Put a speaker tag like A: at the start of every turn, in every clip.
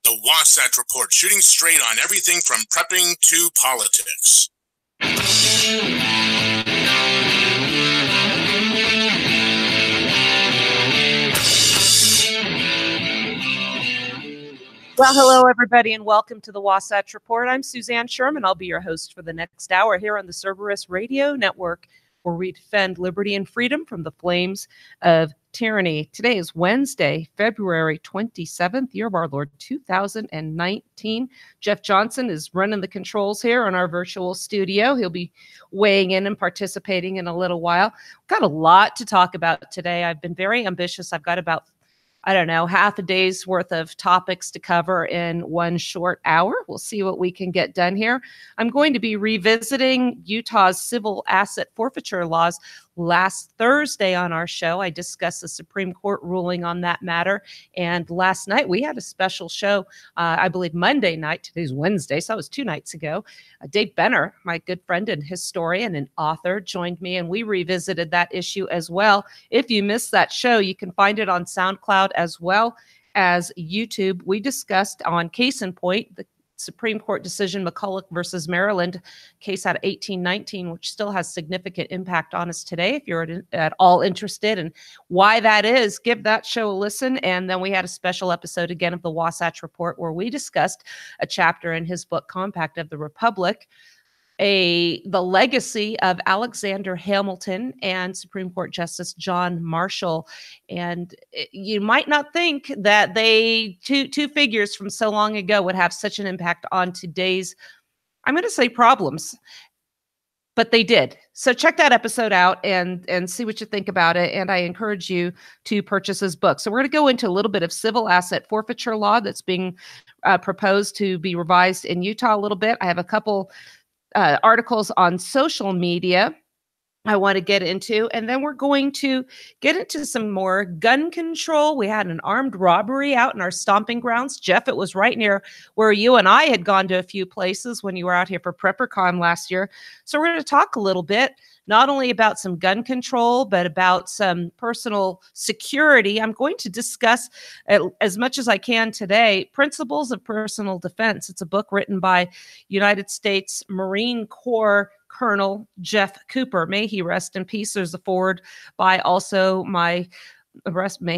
A: The Wasatch Report, shooting straight on everything from prepping to politics.
B: Well, hello, everybody, and welcome to the Wasatch Report. I'm Suzanne Sherman. I'll be your host for the next hour here on the Cerberus Radio Network, where we defend liberty and freedom from the flames of tyranny. Today is Wednesday, February 27th, year of our Lord 2019. Jeff Johnson is running the controls here in our virtual studio. He'll be weighing in and participating in a little while. Got a lot to talk about today. I've been very ambitious. I've got about half a day's worth of topics to cover in one short hour. We'll see what we can get done here. I'm going to be revisiting Utah's civil asset forfeiture laws. Last Thursday on our show, I discussed the Supreme Court ruling on that matter. And last night, we had a special show, I believe Monday night. Today's Wednesday, so that was 2 nights ago. Dave Benner, my good friend and historian and author, joined me, and we revisited that issue as well. If you missed that show, you can find it on SoundCloud as well as YouTube. We discussed on Case in Point, the Supreme Court decision, McCulloch versus Maryland, case out of 1819, which still has significant impact on us today. If you're at all interested in why that is, give that show a listen. And then we had a special episode again of the Wasatch Report, where we discussed a chapter in his book, Compact of the Republic, the legacy of Alexander Hamilton and Supreme Court Justice John Marshall. And you might not think that two figures from so long ago would have such an impact on today's, I'm going to say, problems, but they did. So check that episode out and see what you think about it. And I encourage you to purchase his book. So we're going to go into a little bit of civil asset forfeiture law that's being proposed to be revised in Utah a little bit. I have a couple articles on social media I want to get into, and then we're going to get into some more gun control. We had an armed robbery out in our stomping grounds. Jeff, it was right near where you and I had gone to a few places when you were out here for PrepperCon last year. So we're going to talk a little bit, not only about some gun control, but about some personal security. I'm going to discuss, as much as I can today, Principles of Personal Defense. It's a book written by United States Marine Corps Colonel Jeff Cooper. May he rest in peace. There's a forward by also may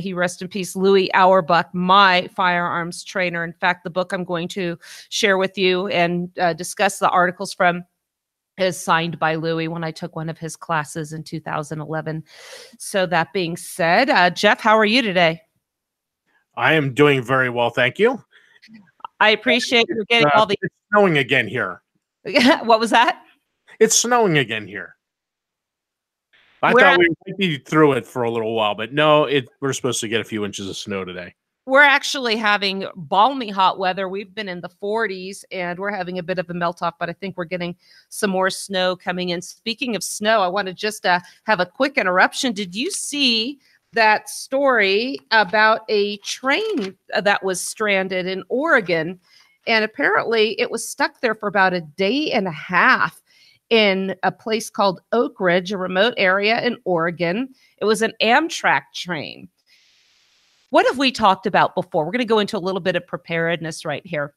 B: he rest in peace, Louis Auerbach, my firearms trainer. In fact, the book I'm going to share with you and discuss the articles from is signed by Louis when I took one of his classes in 2011. So that being said, Jeff, how are you today?
C: I am doing very well, thank you.
B: I appreciate you getting all the...
C: It's snowing again here.
B: What was that?
C: It's snowing again here. I thought we would be through it for a little while, but no, we're supposed to get a few inches of snow today.
B: We're actually having balmy hot weather. We've been in the 40s, and we're having a bit of a melt-off, but I think we're getting some more snow coming in. Speaking of snow, I want to just have a quick interruption. Did you see that story about a train that was stranded in Oregon? And apparently it was stuck there for about a day and a half in a place called Oak Ridge, a remote area in Oregon. It was an Amtrak train. What have we talked about before? We're going to go into a little bit of preparedness right here.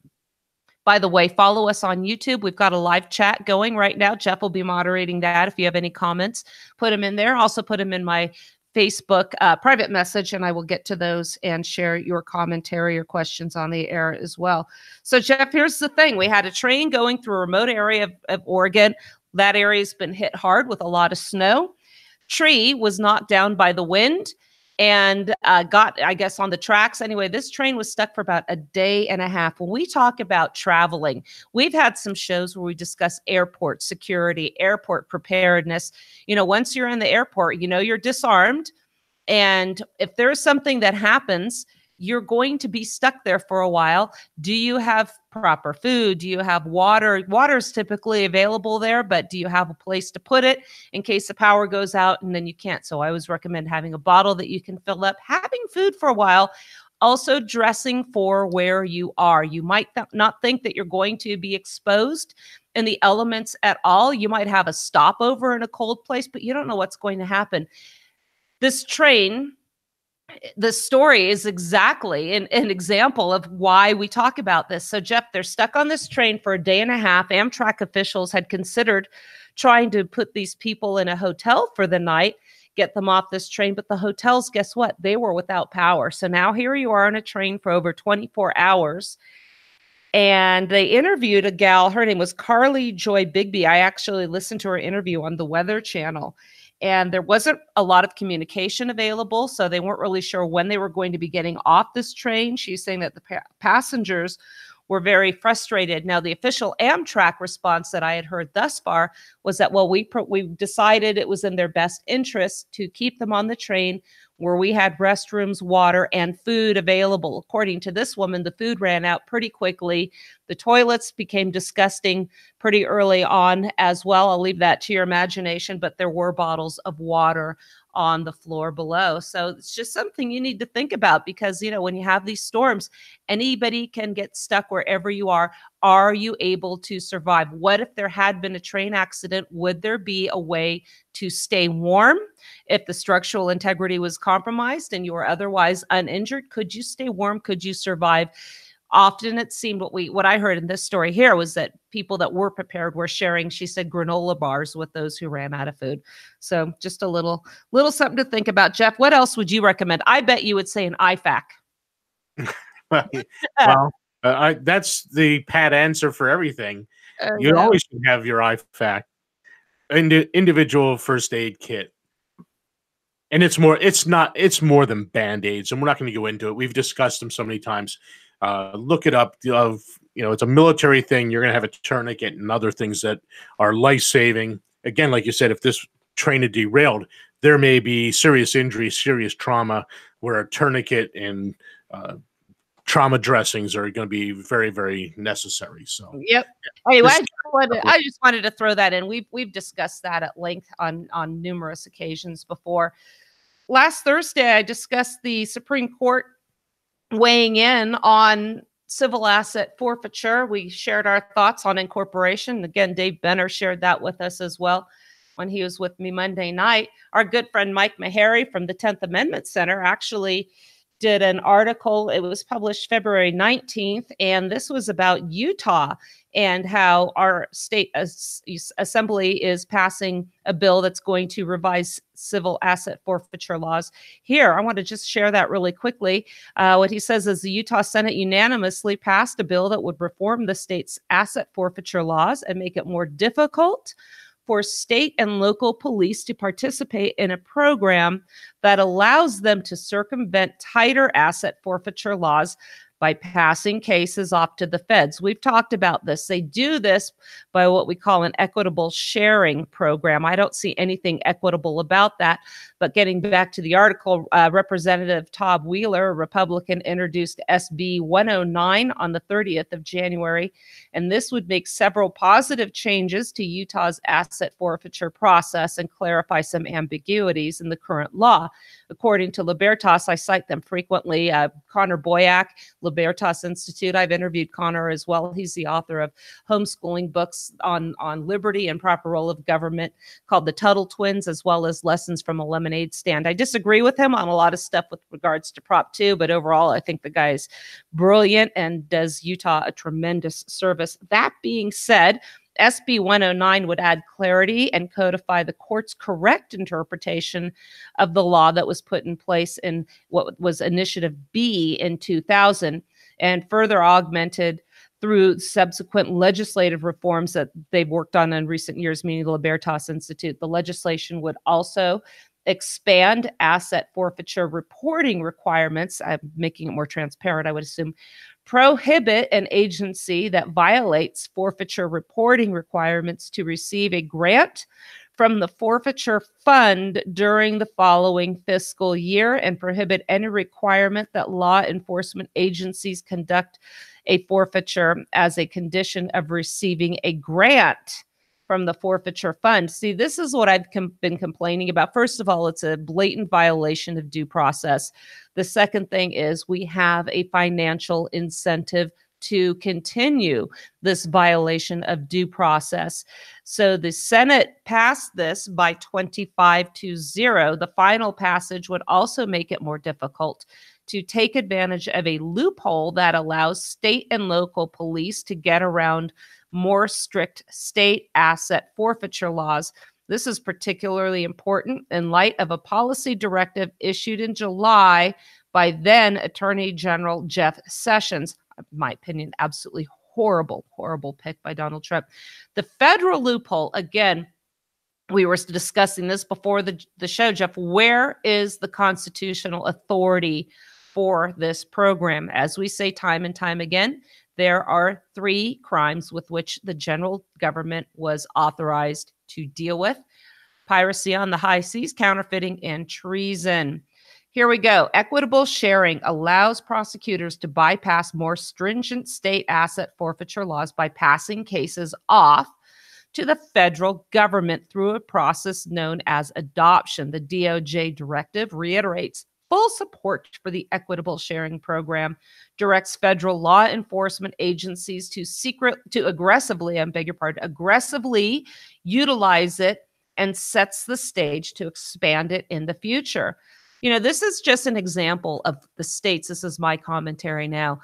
B: By the way, follow us on YouTube. We've got a live chat going right now. Jeff will be moderating that. If you have any comments, put them in there. Also put them in my Facebook private message, and I will get to those and share your commentary or questions on the air as well. So, Jeff, here's the thing. We had a train going through a remote area of Oregon. That area's been hit hard with a lot of snow. Tree was knocked down by the wind and got, I guess, on the tracks. Anyway, this train was stuck for about a day and a half. When we talk about traveling, we've had some shows where we discuss airport security, airport preparedness. You know, once you're in the airport, you know you're disarmed. And if there's something that happens, you're going to be stuck there for a while. Do you have proper food? Do you have water? Water is typically available there, but do you have a place to put it in case the power goes out and then you can't? So I always recommend having a bottle that you can fill up, having food for a while, also dressing for where you are. You might not think that you're going to be exposed in the elements at all. You might have a stopover in a cold place, but you don't know what's going to happen. This train the story is exactly an example of why we talk about this. So, Jeff, they're stuck on this train for a day and a half. Amtrak officials had considered trying to put these people in a hotel for the night, get them off this train. But the hotels, guess what? They were without power. So now here you are on a train for over 24 hours. And they interviewed a gal. Her name was Carly Joy Bigby. I actually listened to her interview on the Weather Channel. And there wasn't a lot of communication available, so they weren't really sure when they were going to be getting off this train. She's saying that the passengers were very frustrated. Now, the official Amtrak response that I had heard thus far was that, well, we decided it was in their best interest to keep them on the train where we had restrooms, water, and food available. According to this woman, the food ran out pretty quickly. The toilets became disgusting pretty early on as well. I'll leave that to your imagination, but there were bottles of water on the floor below. So it's just something you need to think about because, you know, when you have these storms, anybody can get stuck wherever you are. Are you able to survive? What if there had been a train accident? Would there be a way to stay warm? If the structural integrity was compromised and you were otherwise uninjured, could you stay warm? Could you survive? Often it seemed what I heard in this story here was that people that were prepared were sharing, she said, granola bars with those who ran out of food. So just a little something to think about. Jeff, what else would you recommend? I bet you would say an IFAC.
C: That's the pat answer for everything. You always should have your IFAC, individual first aid kit. And it's more than Band-Aids, and we're not going to go into it. We've discussed them so many times. Look it up. It's a military thing. You're going to have a tourniquet and other things that are life-saving. Again, like you said, if this train had derailed, there may be serious injury, serious trauma, where a tourniquet and trauma dressings are going to be very, very necessary. So,
B: yep. Anyway, I just wanted to throw that in. We've discussed that at length on numerous occasions before. Last Thursday, I discussed the Supreme Court weighing in on civil asset forfeiture. We shared our thoughts on incorporation. Again, Dave Benner shared that with us as well when he was with me Monday night. Our good friend Mike Meharry from the 10th Amendment Center actually did an article. It was published February 19th, and this was about Utah and how our state assembly is passing a bill that's going to revise civil asset forfeiture laws. Here, I want to just share that really quickly. What he says is the Utah Senate unanimously passed a bill that would reform the state's asset forfeiture laws and make it more difficult for state and local police to participate in a program that allows them to circumvent tighter asset forfeiture laws by passing cases off to the feds. We've talked about this. They do this by what we call an equitable sharing program. I don't see anything equitable about that. But getting back to the article, Representative Todd Wheeler, a Republican, introduced SB 109 on the 30th of January. And this would make several positive changes to Utah's asset forfeiture process and clarify some ambiguities in the current law. According to Libertas, I cite them frequently, Connor Boyack, Libertas Institute. I've interviewed Connor as well. He's the author of homeschooling books on liberty and proper role of government called The Tuttle Twins, as well as Lessons from a Lemonade Stand. I disagree with him on a lot of stuff with regards to Prop 2, but overall, I think the guy's brilliant and does Utah a tremendous service. That being said, SB 109 would add clarity and codify the court's correct interpretation of the law that was put in place in what was Initiative B in 2000 and further augmented through subsequent legislative reforms that they've worked on in recent years, meaning the Libertas Institute. The legislation would also expand asset forfeiture reporting requirements. I'm making it more transparent, I would assume. Prohibit an agency that violates forfeiture reporting requirements to receive a grant from the forfeiture fund during the following fiscal year, and prohibit any requirement that law enforcement agencies conduct a forfeiture as a condition of receiving a grant from the forfeiture fund. See, this is what I've been complaining about. First of all, it's a blatant violation of due process. The second thing is we have a financial incentive to continue this violation of due process. So the Senate passed this by 25-0. The final passage would also make it more difficult to take advantage of a loophole that allows state and local police to get around more strict state asset forfeiture laws. This is particularly important in light of a policy directive issued in July by then Attorney General Jeff Sessions. In my opinion, absolutely horrible pick by Donald Trump. The federal loophole, again, we were discussing this before the show, Jeff. Where is the constitutional authority for this program? As we say time and time again, there are 3 crimes with which the general government was authorized to deal with: piracy on the high seas, counterfeiting, and treason. Here we go. Equitable sharing allows prosecutors to bypass more stringent state asset forfeiture laws by passing cases off to the federal government through a process known as adoption. The DOJ directive reiterates full support for the equitable sharing program, directs federal law enforcement agencies to aggressively utilize it, and sets the stage to expand it in the future. You know, this is just an example of the states, this is my commentary now,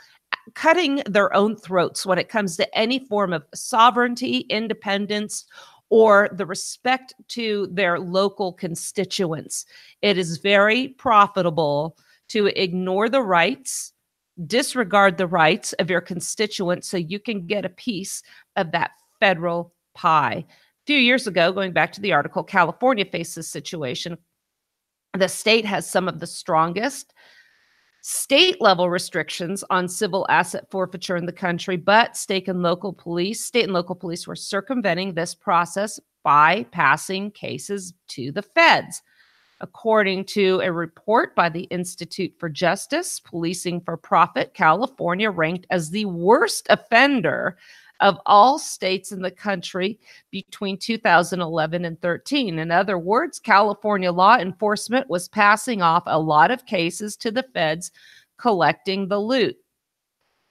B: cutting their own throats when it comes to any form of sovereignty, independence, or the respect to their local constituents. It is very profitable to ignore the rights, disregard the rights of your constituents so you can get a piece of that federal pie. A few years ago, going back to the article, California faced this situation. The state has some of the strongest state-level restrictions on civil asset forfeiture in the country, but state and local police were circumventing this process by passing cases to the feds. According to a report by the Institute for Justice, Policing for Profit, California ranked as the worst offender of all states in the country between 2011 and 13. In other words, California law enforcement was passing off a lot of cases to the feds, collecting the loot.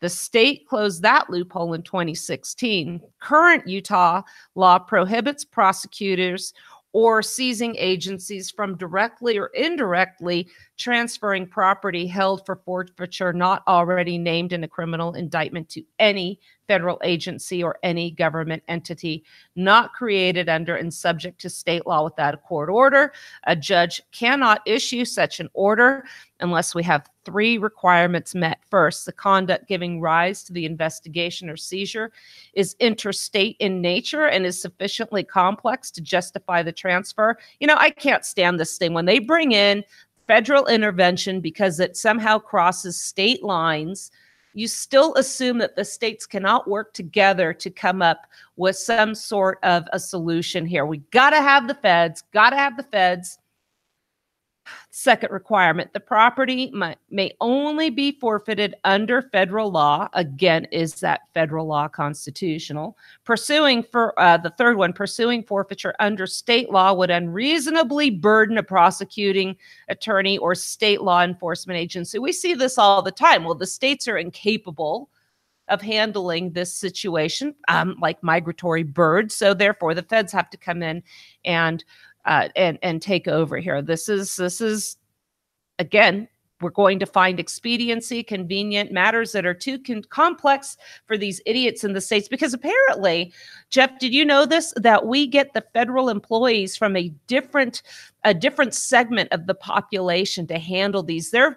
B: The state closed that loophole in 2016. Current Utah law prohibits prosecutors or seizing agencies from directly or indirectly transferring property held for forfeiture not already named in a criminal indictment to any federal agency or any government entity not created under and subject to state law without a court order. A judge cannot issue such an order unless we have 3 requirements met. First, the conduct giving rise to the investigation or seizure is interstate in nature and is sufficiently complex to justify the transfer. You know, I can't stand this thing when they bring in federal intervention because it somehow crosses state lines. You still assume that the states cannot work together to come up with some sort of a solution here. We got to have the feds. Second requirement, the property may only be forfeited under federal law. Again, is that federal law constitutional? The third one, pursuing forfeiture under state law would unreasonably burden a prosecuting attorney or state law enforcement agency. We see this all the time. Well, the states are incapable of handling this situation, like migratory birds. So therefore, the feds have to come in and take over here. This is again, we're going to find expediency, convenient matters that are too complex for these idiots in the states. Because apparently, Jeff, did you know this, that we get the federal employees from a different segment of the population to handle these? They're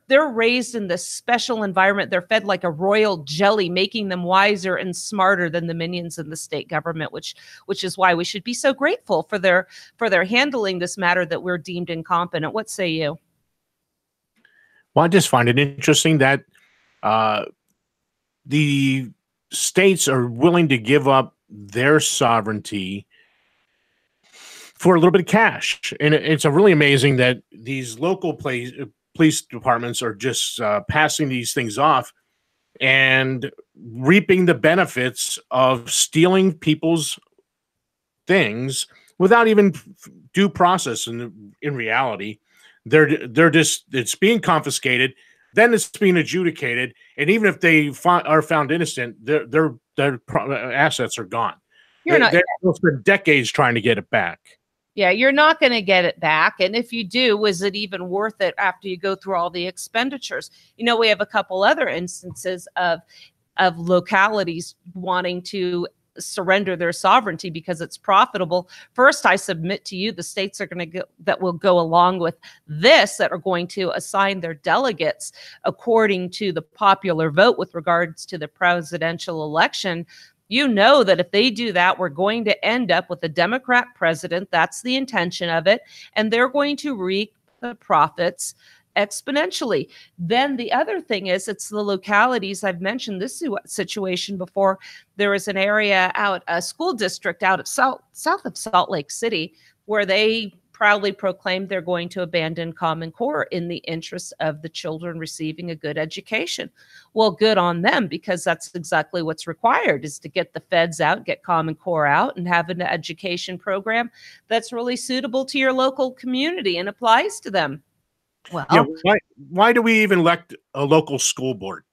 B: raised in this special environment. They're fed like a royal jelly, making them wiser and smarter than the minions in the state government, which is why we should be so grateful for their handling this matter that we're deemed incompetent. What say you?
C: Well, I just find it interesting that the states are willing to give up their sovereignty for a little bit of cash. And it's really amazing that these local police departments are just passing these things off and reaping the benefits of stealing people's things without even due process. In reality, they're just, it's being confiscated. then it's being adjudicated, and even if they are found innocent, their assets are gone. They'll spend decades trying to get it back.
B: Yeah, you're not going to get it back. And if you do, is it even worth it after you go through all the expenditures? You know, we have a couple other instances of localities wanting to surrender their sovereignty because it's profitable. First, I submit to you, the states are going to that will go along with this, that are going to assign their delegates according to the popular vote with regards to the presidential election. You know that if they do that, we're going to end up with a Democrat president. That's the intention of it. And they're going to reap the profits exponentially. Then the other thing is, it's the localities. I've mentioned this situation before. There is an area out, a school district out of south of Salt Lake City, where they proudly proclaimed they're going to abandon Common Core in the interest of the children receiving a good education. Well, good on them, because that's exactly what's required, is to get the feds out, get Common Core out, and have an education program that's really suitable to your local community and applies to them. Well,
C: yeah, why do we even elect a local school board?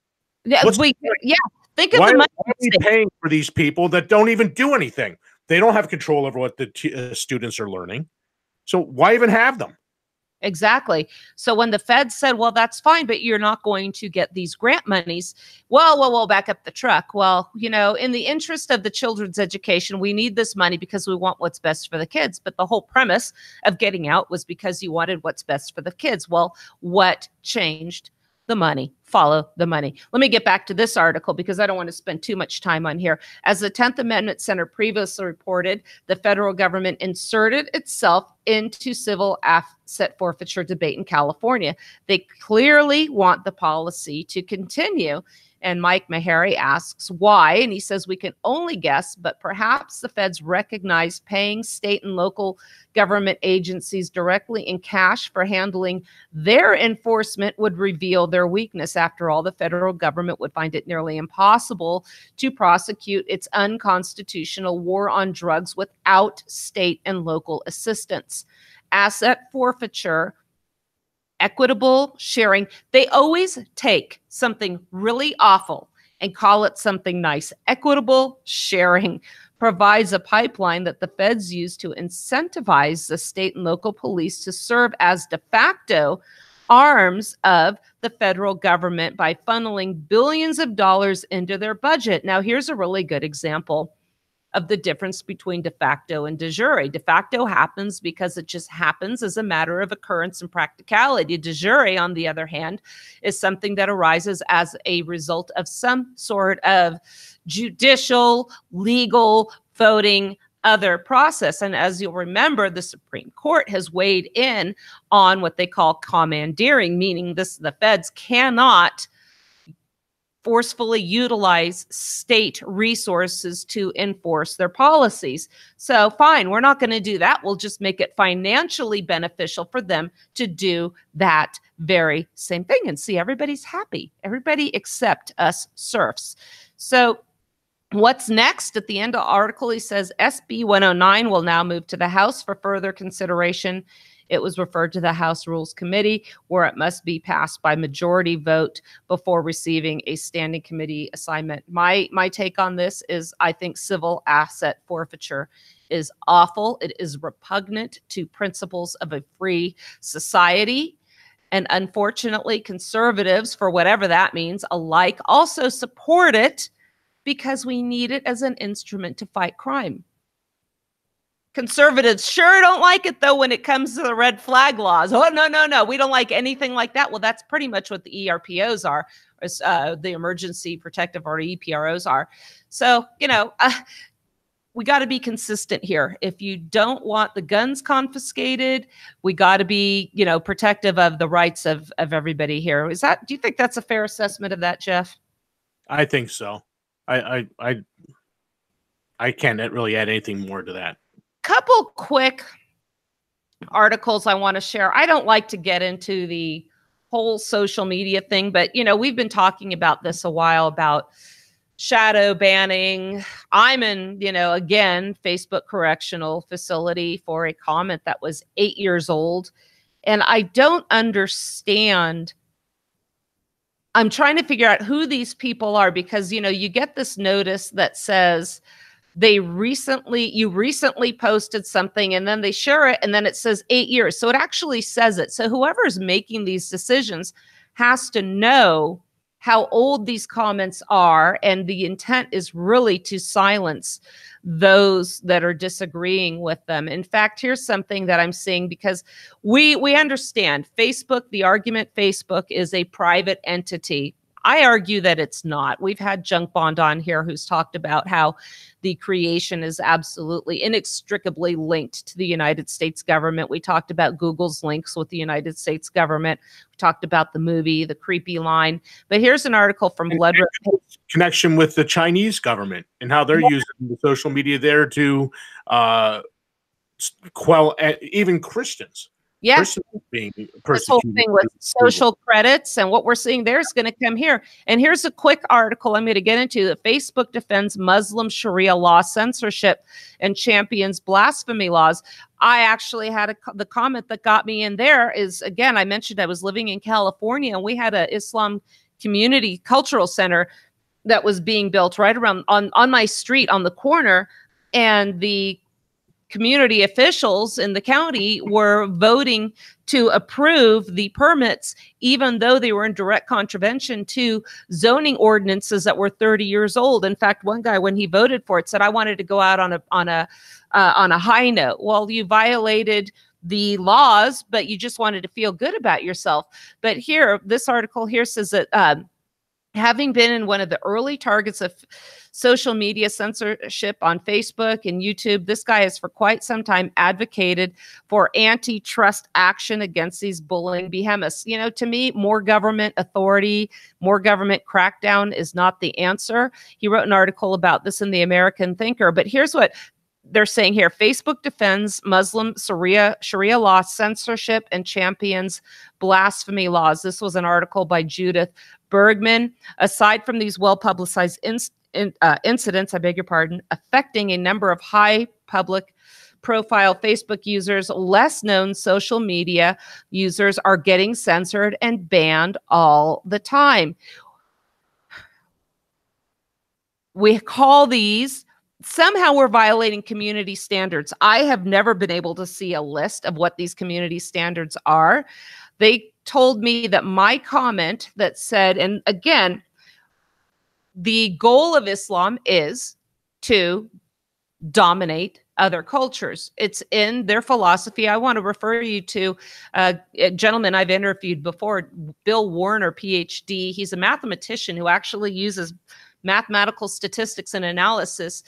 B: Yeah, think of the money.
C: Why are we paying for these people that don't even do anything? They don't have control over what the students are learning. So why even have them?
B: Exactly. So when the feds said, well, that's fine, but you're not going to get these grant monies. Well, back up the truck. Well, you know, in the interest of the children's education, we need this money because we want what's best for the kids. But the whole premise of getting out was because you wanted what's best for the kids. Well, what changed? The money. Follow the money. Let me get back to this article because I don't want to spend too much time on here. As the 10th Amendment Center previously reported, the federal government inserted itself into civil asset forfeiture debate in California. They clearly want the policy to continue. And Mike Meharry asks why, and he says we can only guess, but perhaps the feds recognize paying state and local government agencies directly in cash for handling their enforcement would reveal their weakness. After all, the federal government would find it nearly impossible to prosecute its unconstitutional war on drugs without state and local assistance. Asset forfeiture, equitable sharing, they always take something really awful and call it something nice. Equitable sharing provides a pipeline that the feds use to incentivize the state and local police to serve as de facto arms of the federal government by funneling billions of dollars into their budget. Now, here's a really good example of the difference between de facto and de jure. De facto happens because it just happens as a matter of occurrence and practicality. De jure, on the other hand, is something that arises as a result of some sort of judicial, legal, voting, other process. And as you'll remember, the Supreme Court has weighed in on what they call commandeering, meaning the feds cannot forcefully utilize state resources to enforce their policies. So fine, we're not going to do that. We'll just make it financially beneficial for them to do that very same thing. And see, everybody's happy. Everybody except us serfs. So what's next? At the end of the article, he says SB 109 will now move to the House for further consideration. It was referred to the House Rules Committee, where it must be passed by majority vote before receiving a standing committee assignment. My take on this is I think civil asset forfeiture is awful. It is repugnant to principles of a free society. And unfortunately, conservatives, for whatever that means, alike also support it because we need it as an instrument to fight crime. Conservatives sure don't like it, though, when it comes to the red flag laws. Oh, no, we don't like anything like that. Well, that's pretty much what the ERPOs are, the Emergency Protective Order, EPROs are. So, you know, we got to be consistent here. If you don't want the guns confiscated, we got to be, you know, protective of the rights of everybody here. Do you think that's a fair assessment of that, Jeff?
C: I think so. I can't really add anything more to that.
B: Couple quick articles I want to share. I don't like to get into the whole social media thing, but, you know, we've been talking about this a while about shadow banning. I'm in, you know, again, Facebook correctional facility for a comment that was 8 years old. And I don't understand I'm trying to figure out who these people are, because, you know, you get this notice that says you recently posted something, and then they share it, and then it says 8 years. So it actually says it. So whoever's making these decisions has to know how old these comments are, and the intent is really to silence those that are disagreeing with them. In fact, here's something that I'm seeing, because we understand Facebook, the argument Facebook is a private entity. I argue that it's not. We've had Junk Bond on here who's talked about how the creation is absolutely inextricably linked to the United States government. We talked about Google's links with the United States government. We talked about the movie, The Creepy Line. But here's an article from Blood Red.
C: Connection with the Chinese government and how they're using the social media there to quell even Christians.
B: Yes,
C: being
B: this whole thing with social credits, and what we're seeing there is going to come here. And here's a quick article I'm going to get into. That Facebook defends Muslim Sharia law censorship and champions blasphemy laws. I actually had the comment that got me in there is, again, I mentioned I was living in California, and we had an Islam community cultural center that was being built right around on my street on the corner, and the community officials in the county were voting to approve the permits, even though they were in direct contravention to zoning ordinances that were 30 years old. In fact, one guy, when he voted for it, said, "I wanted to go out on a high note." Well, you violated the laws, but you just wanted to feel good about yourself. But here, this article here says that having been in one of the early targets of social media censorship on Facebook and YouTube, this guy has for quite some time advocated for antitrust action against these bullying behemoths. You know, to me, more government authority, more government crackdown is not the answer. He wrote an article about this in the American Thinker, but here's what they're saying here. Facebook defends Muslim Sharia law censorship and champions blasphemy laws. This was an article by Judith Bergman. Aside from these well-publicized incidents, I beg your pardon, affecting a number of high public profile Facebook users, less known social media users are getting censored and banned all the time. We call these, somehow we're violating community standards. I have never been able to see a list of what these community standards are. They told me that my comment that said, and again, the goal of Islam is to dominate other cultures. It's in their philosophy. I want to refer you to a gentleman I've interviewed before, Bill Warner, PhD. He's a mathematician who actually uses mathematical statistics and analysis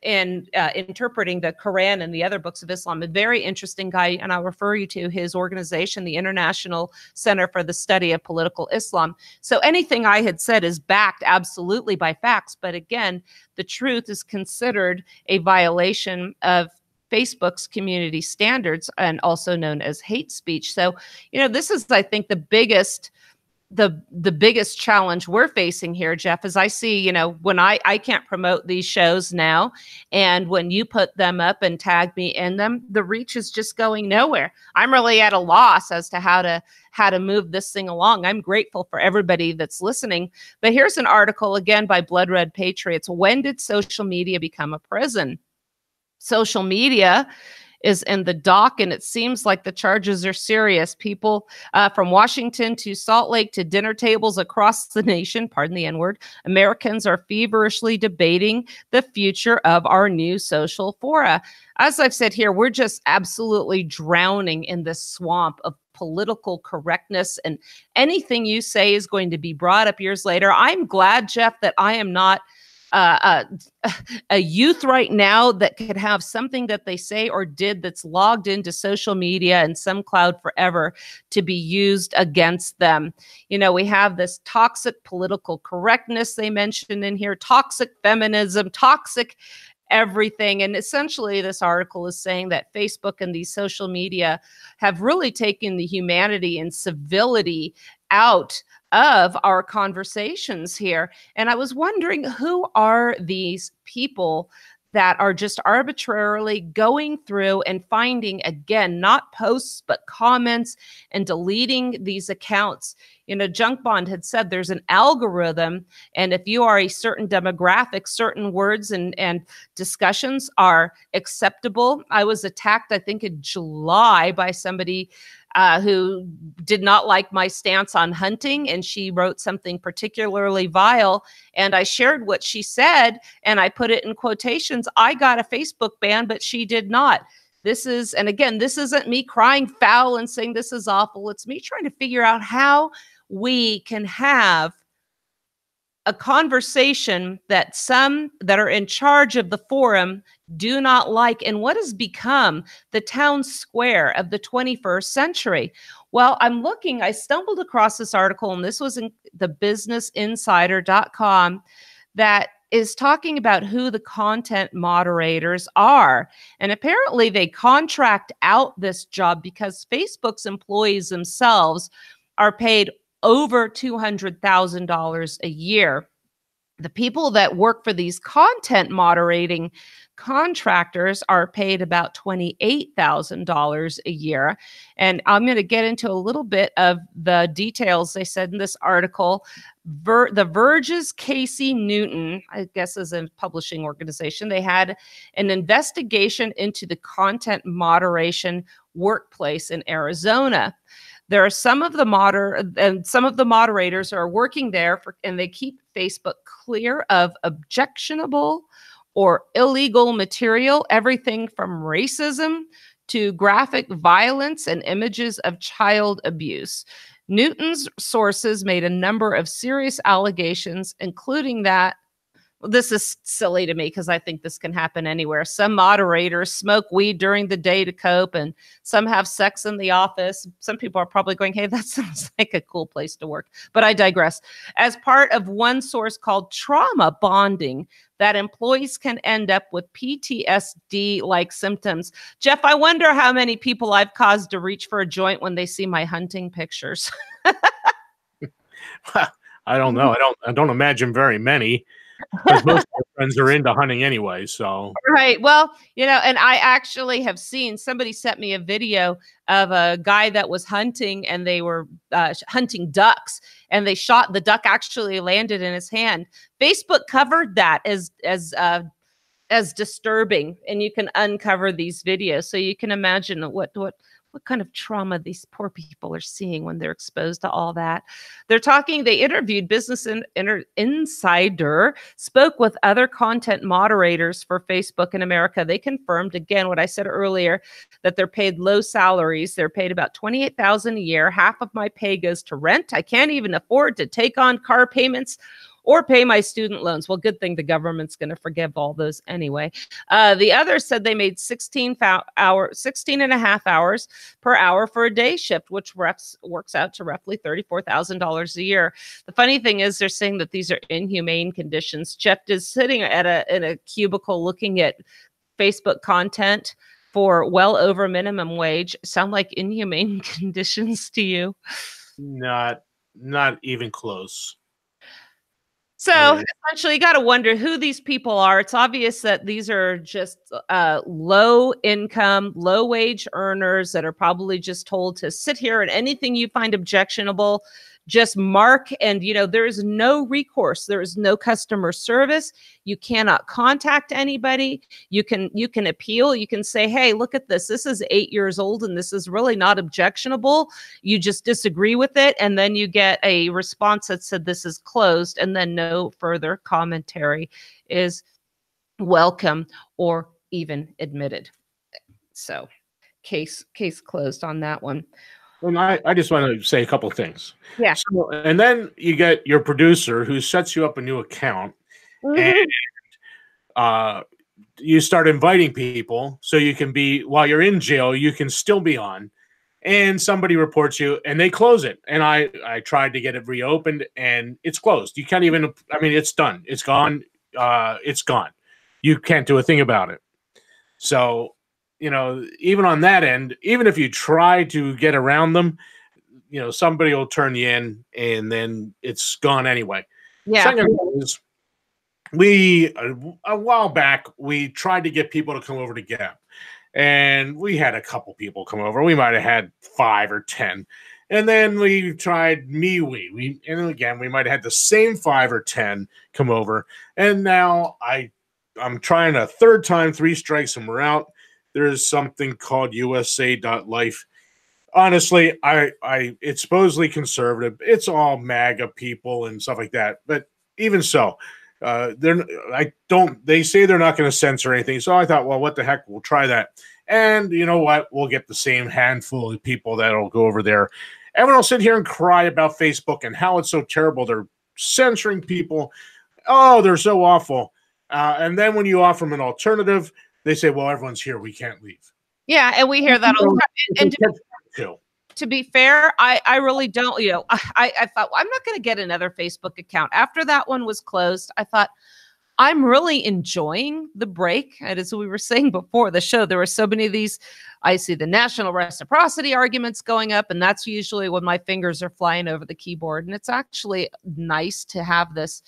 B: in interpreting the Quran and the other books of Islam. A very interesting guy, and I'll refer you to his organization, the International Center for the Study of Political Islam. So anything I had said is backed absolutely by facts, but again, the truth is considered a violation of Facebook's community standards, and also known as hate speech. So, you know, this is, I think, the biggest challenge we're facing here, Jeff, is I see, you know, when I can't promote these shows now, and when you put them up and tag me in them, the reach is just going nowhere. I'm really at a loss as to how to move this thing along. I'm grateful for everybody that's listening. But here's an article again by Blood Red Patriots. When did social media become a prison? Social media is in the dock, and it seems like the charges are serious. People from Washington to Salt Lake to dinner tables across the nation, pardon the N-word, Americans are feverishly debating the future of our new social fora. As I've said here, we're just absolutely drowning in this swamp of political correctness, and anything you say is going to be brought up years later. I'm glad, Jeff, that I am not a youth right now that could have something that they say or did that's logged into social media and some cloud forever to be used against them. You know, we have this toxic political correctness they mentioned in here, toxic feminism, toxic everything. And essentially this article is saying that Facebook and these social media have really taken the humanity and civility out of our conversations here. And I was wondering, who are these people that are just arbitrarily going through and finding, again, not posts, but comments, and deleting these accounts. You know, Junk Bond had said there's an algorithm, and if you are a certain demographic, certain words and discussions are acceptable. I was attacked, I think, in July by somebody who did not like my stance on hunting, and she wrote something particularly vile, and I shared what she said, and I put it in quotations. I got a Facebook ban, but she did not. This is, and again, this isn't me crying foul and saying this is awful. It's me trying to figure out how we can have a conversation that some that are in charge of the forum do not like, and what has become the town square of the 21st century. Well, I stumbled across this article, and this was in the businessinsider.com, that is talking about who the content moderators are. And apparently they contract out this job because Facebook's employees themselves are paid over $200,000 a year. The people that work for these content moderating contractors are paid about $28,000 a year. And I'm going to get into a little bit of the details they said in this article. The Verge's Casey Newton, I guess is a publishing organization, they had an investigation into the content moderation workplace in Arizona. There are some of the moderators are working there and they keep Facebook clear of objectionable or illegal material, everything from racism to graphic violence and images of child abuse. Newton's sources made a number of serious allegations, including that, this is silly to me because I think this can happen anywhere. Some moderators smoke weed during the day to cope, and some have sex in the office. Some people are probably going, hey, that sounds like a cool place to work. But I digress. As part of one source called trauma bonding, that employees can end up with PTSD-like symptoms. Jeff, I wonder how many people I've caused to reach for a joint when they see my hunting pictures.
C: I don't know. I don't imagine very many, because most of my friends are into hunting anyway. So
B: right. Well, you know, and I actually have seen, somebody sent me a video of a guy that was hunting, and they were hunting ducks, and they shot the duck, actually landed in his hand. Facebook covered that as disturbing, and you can uncover these videos, so you can imagine what kind of trauma these poor people are seeing when they're exposed to all that. They interviewed Business Insider, spoke with other content moderators for Facebook in America. They confirmed, again, what I said earlier, that they're paid low salaries. They're paid about $28,000 a year. Half of my pay goes to rent. I can't even afford to take on car payments or pay my student loans. Well, good thing the government's going to forgive all those anyway. The others said they made 16 and a half hours per hour for a day shift, which works out to roughly $34,000 a year. The funny thing is they're saying that these are inhumane conditions. Jeff is sitting in a cubicle looking at Facebook content for well over minimum wage. Sound like inhumane conditions to you?
C: Not even close.
B: So essentially, you got to wonder who these people are. It's obvious that these are just low income, low wage earners that are probably just told to sit here, and anything you find objectionable, just mark. And, you know, there is no recourse. There is no customer service. You cannot contact anybody. You can appeal. You can say, hey, look at this. This is 8 years old and this is really not objectionable. You just disagree with it. And then you get a response that said this is closed, and then no further commentary is welcome or even admitted. So case closed on that one.
C: And I just want to say a couple of things.
B: Yeah.
C: So, and then you get your producer who sets you up a new account, and you start inviting people so you can be, while you're in jail, you can still be on. And somebody reports you, and they close it. And I tried to get it reopened, and it's closed. You can't even, I mean, it's done. It's gone. It's gone. You can't do a thing about it. So, you know, even on that end, even if you try to get around them, you know, somebody will turn you in, and then it's gone anyway.
B: Yeah.
C: Second is, we a while back we tried to get people to come over to Gap, and we had a couple people come over. We might have had 5 or 10, and then we tried MeWe. And again we might have had the same 5 or 10 come over, and now I'm trying a third time, 3 strikes and we're out. There's something called USA.life. Honestly, it's supposedly conservative. It's all MAGA people and stuff like that. But even so, they say they're not going to censor anything. So I thought, well, what the heck? We'll try that. And you know what? We'll get the same handful of people that'll go over there. Everyone will sit here and cry about Facebook and how it's so terrible. They're censoring people. Oh, they're so awful. And then when you offer them an alternative, they say, well, everyone's here. We can't leave.
B: Yeah, and we hear that all the time. And to be fair, I really don't, I thought, well, I'm not going to get another Facebook account. After that one was closed, I thought, I'm really enjoying the break. And as we were saying before the show, there were so many of these. I see the national reciprocity arguments going up, and that's usually when my fingers are flying over the keyboard. And it's actually nice to have this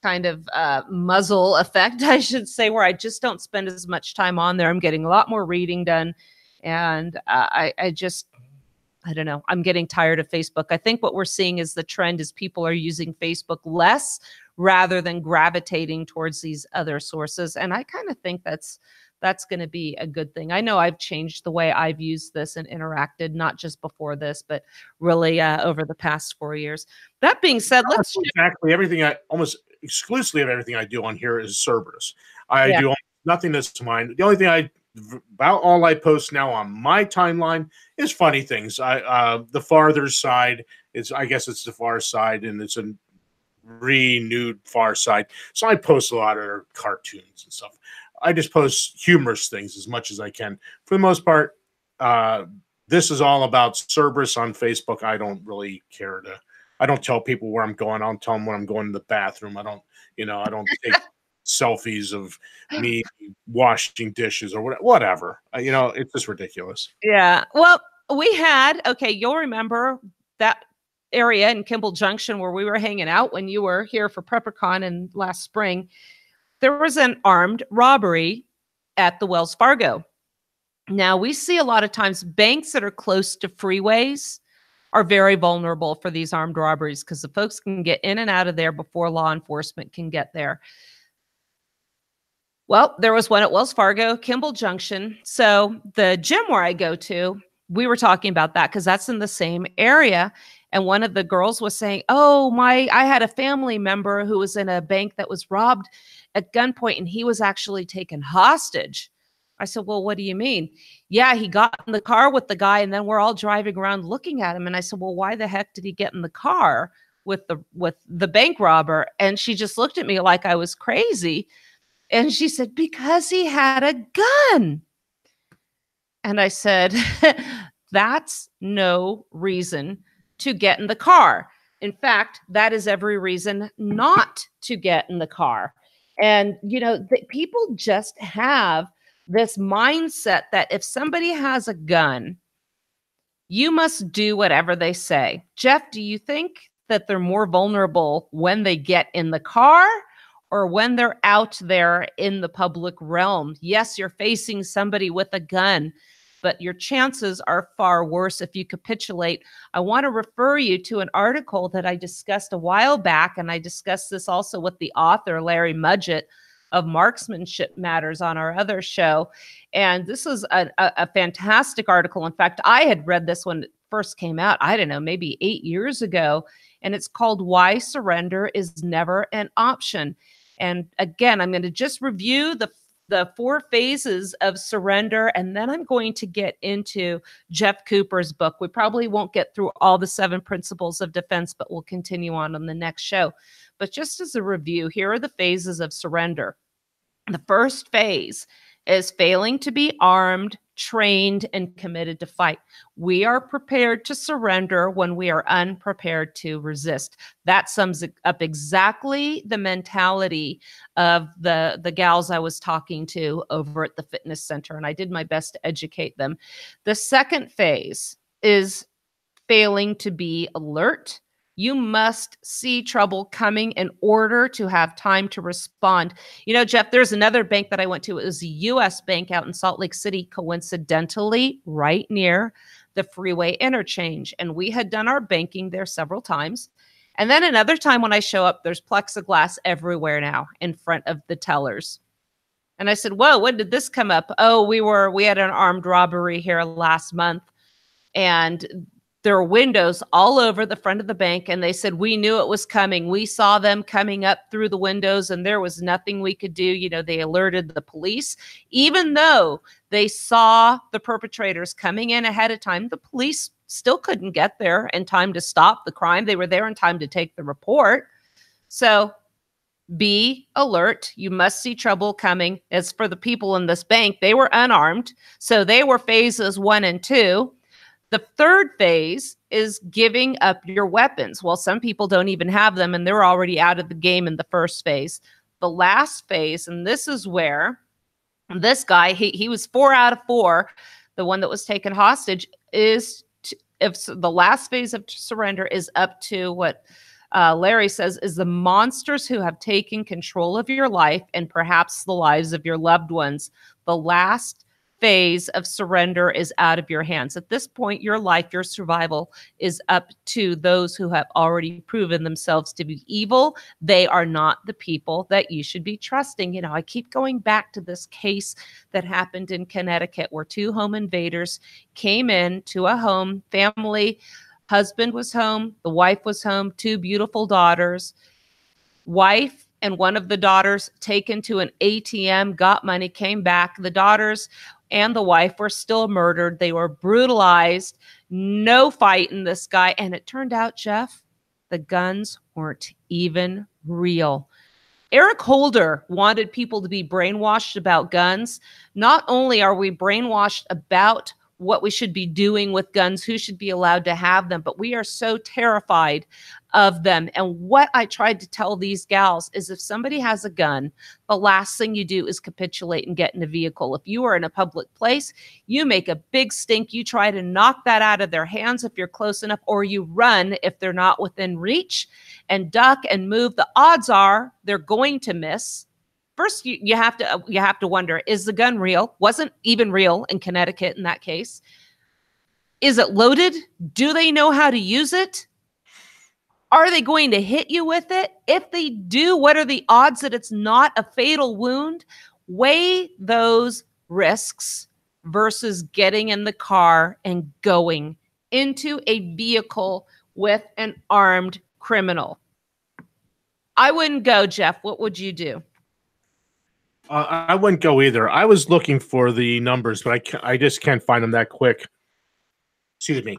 B: kind of muzzle effect, I should say, where I just don't spend as much time on there. I'm getting a lot more reading done. And I don't know. I'm getting tired of Facebook. I think what we're seeing is the trend is people are using Facebook less rather than gravitating towards these other sources. And I kind of think that's going to be a good thing. I know I've changed the way I've used this and interacted, not just before this, but really over the past 4 years. That being said, let's
C: exactly everything. Almost exclusively of everything I do on here is Cerberus. I do nothing that's mine. The only thing about all I post now on my timeline is funny things. The farther side is, I guess it's the far side, and it's a renewed far side. So I post a lot of cartoons and stuff. I just post humorous things as much as I can. For the most part, this is all about Cerberus on Facebook. I don't really care I don't tell people where I'm going. I don't tell them when I'm going to the bathroom. I don't take selfies of me washing dishes or whatever. It's just ridiculous.
B: Yeah. Well, you'll remember that area in Kimball Junction where we were hanging out when you were here for PrepperCon in last spring. There was an armed robbery at the Wells Fargo. Now, we see a lot of times banks that are close to freeways are very vulnerable for these armed robberies because the folks can get in and out of there before law enforcement can get there. Well, there was one at Wells Fargo, Kimball Junction. So the gym where I go to, we were talking about that because that's in the same area. And one of the girls was saying, I had a family member who was in a bank that was robbed at gunpoint and he was actually taken hostage. I said, well, what do you mean? Yeah, he got in the car with the guy and then we're all driving around looking at him. And I said, well, why the heck did he get in the car with the bank robber? And she just looked at me like I was crazy. And she said, because he had a gun. And I said, that's no reason to get in the car. In fact, that is every reason not to get in the car. And, people just have this mindset that if somebody has a gun, you must do whatever they say. Jeff, do you think that they're more vulnerable when they get in the car or when they're out there in the public realm? Yes, you're facing somebody with a gun, but your chances are far worse if you capitulate. I want to refer you to an article that I discussed a while back, and I discussed this also with the author, Larry Mudgett, of Marksmanship Matters on our other show. And this is a fantastic article. In fact, I had read this when it first came out, I don't know, maybe 8 years ago. And it's called Why Surrender is Never an Option. And again, I'm going to just review the 4 phases of surrender, and then I'm going to get into Jeff Cooper's book. We probably won't get through all the 7 principles of defense, but we'll continue on the next show. But just as a review, here are the phases of surrender. The first phase is failing to be armed, trained, and committed to fight. We are prepared to surrender when we are unprepared to resist. That sums up exactly the mentality of the gals I was talking to over at the fitness center, and I did my best to educate them. The second phase is failing to be alert, You must see trouble coming in order to have time to respond. You know, Jeff, there's another bank that I went to. It was a U.S. bank out in Salt Lake City, coincidentally, right near the freeway interchange. And we had done our banking there several times. And then another time when I show up, there's plexiglass everywhere now in front of the tellers. And I said, whoa, when did this come up? Oh, we had an armed robbery here last month. And there were windows all over the front of the bank. And they said, we knew it was coming. We saw them coming up through the windows and there was nothing we could do. You know, they alerted the police. Even though they saw the perpetrators coming in ahead of time, the police still couldn't get there in time to stop the crime. They were there in time to take the report. So be alert. You must see trouble coming. As for the people in this bank, they were unarmed. So they were phases 1 and 2. The third phase is giving up your weapons. Well, some people don't even have them and they're already out of the game in the first phase. The last phase, and this is where this guy, he was 4 out of 4. The one that was taken hostage is, if the last phase of surrender is up to what Larry says is the monsters who have taken control of your life and perhaps the lives of your loved ones. The last phase of surrender is out of your hands. At this point, your life, your survival is up to those who have already proven themselves to be evil. They are not the people that you should be trusting. You know, I keep going back to this case that happened in Connecticut where 2 home invaders came in to a home, family, husband was home, the wife was home, 2 beautiful daughters. Wife and one of the daughters taken to an ATM, got money, came back. The daughters and the wife were still murdered. They were brutalized. No fight in this guy. And it turned out, Jeff, the guns weren't even real. Eric Holder wanted people to be brainwashed about guns. Not only are we brainwashed about what we should be doing with guns, who should be allowed to have them, but we are so terrified of them. And what I tried to tell these gals is if somebody has a gun, the last thing you do is capitulate and get in a vehicle. If you are in a public place, you make a big stink. You try to knock that out of their hands if you're close enough, or you run if they're not within reach and duck and move. The odds are they're going to miss. First, you have to wonder, is the gun real? Wasn't even real in Connecticut in that case. Is it loaded? Do they know how to use it? Are they going to hit you with it? If they do, what are the odds that it's not a fatal wound? Weigh those risks versus getting in the car and going into a vehicle with an armed criminal. I wouldn't go, Jeff. What would you do?
C: I wouldn't go either. I was looking for the numbers, but I just can't find them that quick. Excuse me.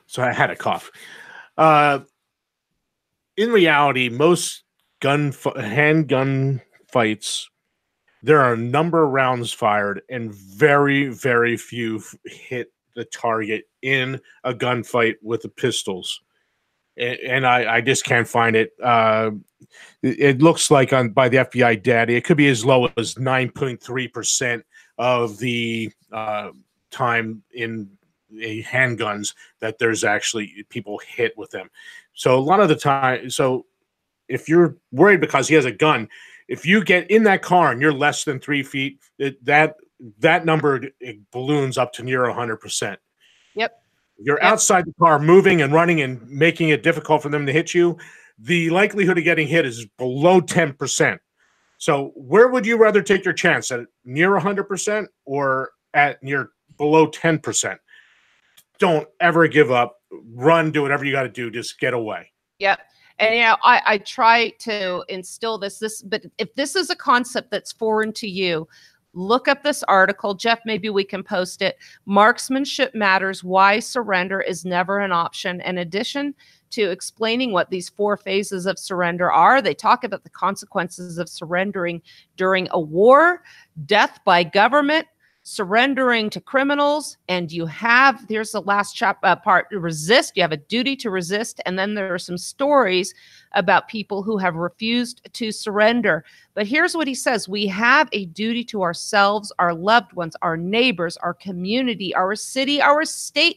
C: So I had a cough. In reality, most handgun fights, there are a number of rounds fired and very, very few hit the target in a gunfight with the pistols. And I just can't find it. It looks like by the FBI data, it could be as low as 9.3% of the time in handguns that there's actually people hit with them. So a lot of the time, so if you're worried because he has a gun, if you get in that car and you're less than 3 feet, that number balloons up to near 100%.
B: Yep.
C: You're outside the car moving and running and making it difficult for them to hit you, the likelihood of getting hit is below 10%. So where would you rather take your chance, at near 100% or at near below 10%? Don't ever give up. Run, do whatever you got to do. Just get away.
B: Yep. And, you know, I try to instill this, but if this is a concept that's foreign to you, look up this article. Jeff, maybe we can post it. Marksmanship Matters, Why Surrender is Never an Option. In addition to explaining what these 4 phases of surrender are, they talk about the consequences of surrendering during a war, death by government, surrendering to criminals, and you have, here's the last part, resist. You have a duty to resist, and then there are some stories about people who have refused to surrender. But here's what he says: we have a duty to ourselves, our loved ones, our neighbors, our community, our city, our state,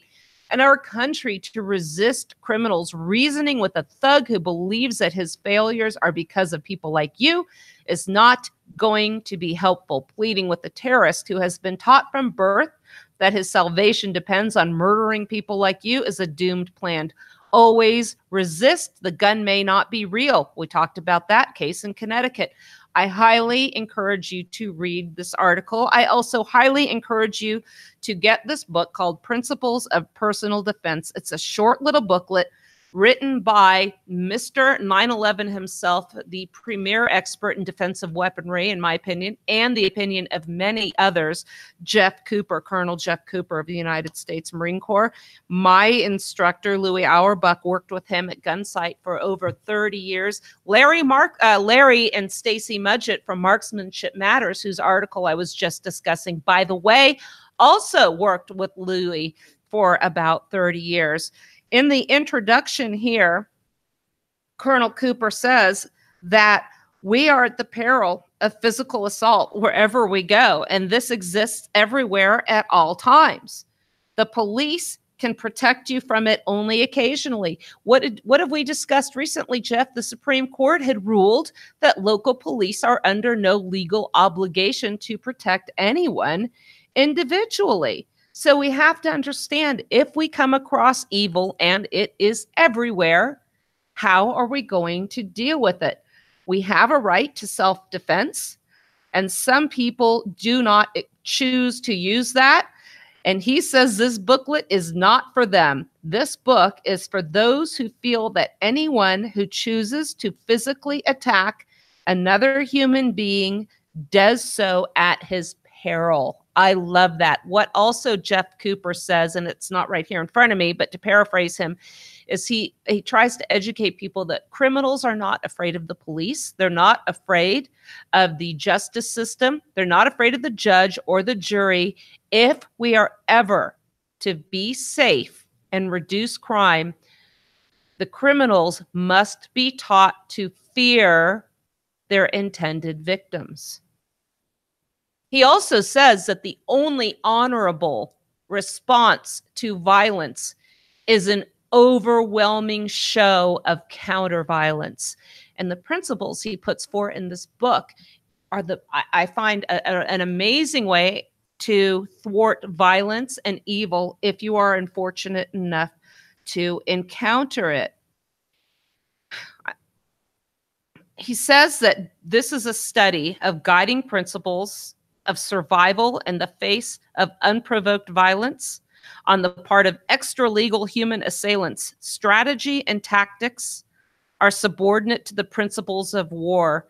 B: in our country to resist criminals. Reasoning with a thug who believes that his failures are because of people like you is not going to be helpful. Pleading with the terrorist who has been taught from birth that his salvation depends on murdering people like you is a doomed plan. Always resist. The gun may not be real. We talked about that case in Connecticut. I highly encourage you to read this article. I also highly encourage you to get this book called Principles of Personal Defense. It's a short little booklet written by Mr. 9/11 himself, the premier expert in defensive weaponry, in my opinion, and the opinion of many others, Jeff Cooper, Colonel Jeff Cooper of the United States Marine Corps. My instructor, Louis Auerbach, worked with him at Gunsight for over 30 years. Larry and Stacy Mudgett from Marksmanship Matters, whose article I was just discussing, by the way, also worked with Louis for about 30 years. In the introduction here, Colonel Cooper says that we are at the peril of physical assault wherever we go, and this exists everywhere at all times. The police can protect you from it only occasionally. What have we discussed recently, Jeff? The Supreme Court had ruled that local police are under no legal obligation to protect anyone individually. So we have to understand, if we come across evil, and it is everywhere, how are we going to deal with it? We have a right to self-defense, and some people do not choose to use that. And he says this booklet is not for them. This book is for those who feel that anyone who chooses to physically attack another human being does so at his peril. I love that. What also Jeff Cooper says, and it's not right here in front of me, but to paraphrase him, is he tries to educate people that criminals are not afraid of the police. They're not afraid of the justice system. They're not afraid of the judge or the jury. If we are ever to be safe and reduce crime, the criminals must be taught to fear their intended victims. He also says that the only honorable response to violence is an overwhelming show of counter-violence. And the principles he puts forth in this book are I find an amazing way to thwart violence and evil if you are unfortunate enough to encounter it. He says that this is a study of guiding principles of survival in the face of unprovoked violence on the part of extra-legal human assailants. Strategy and tactics are subordinate to the principles of war.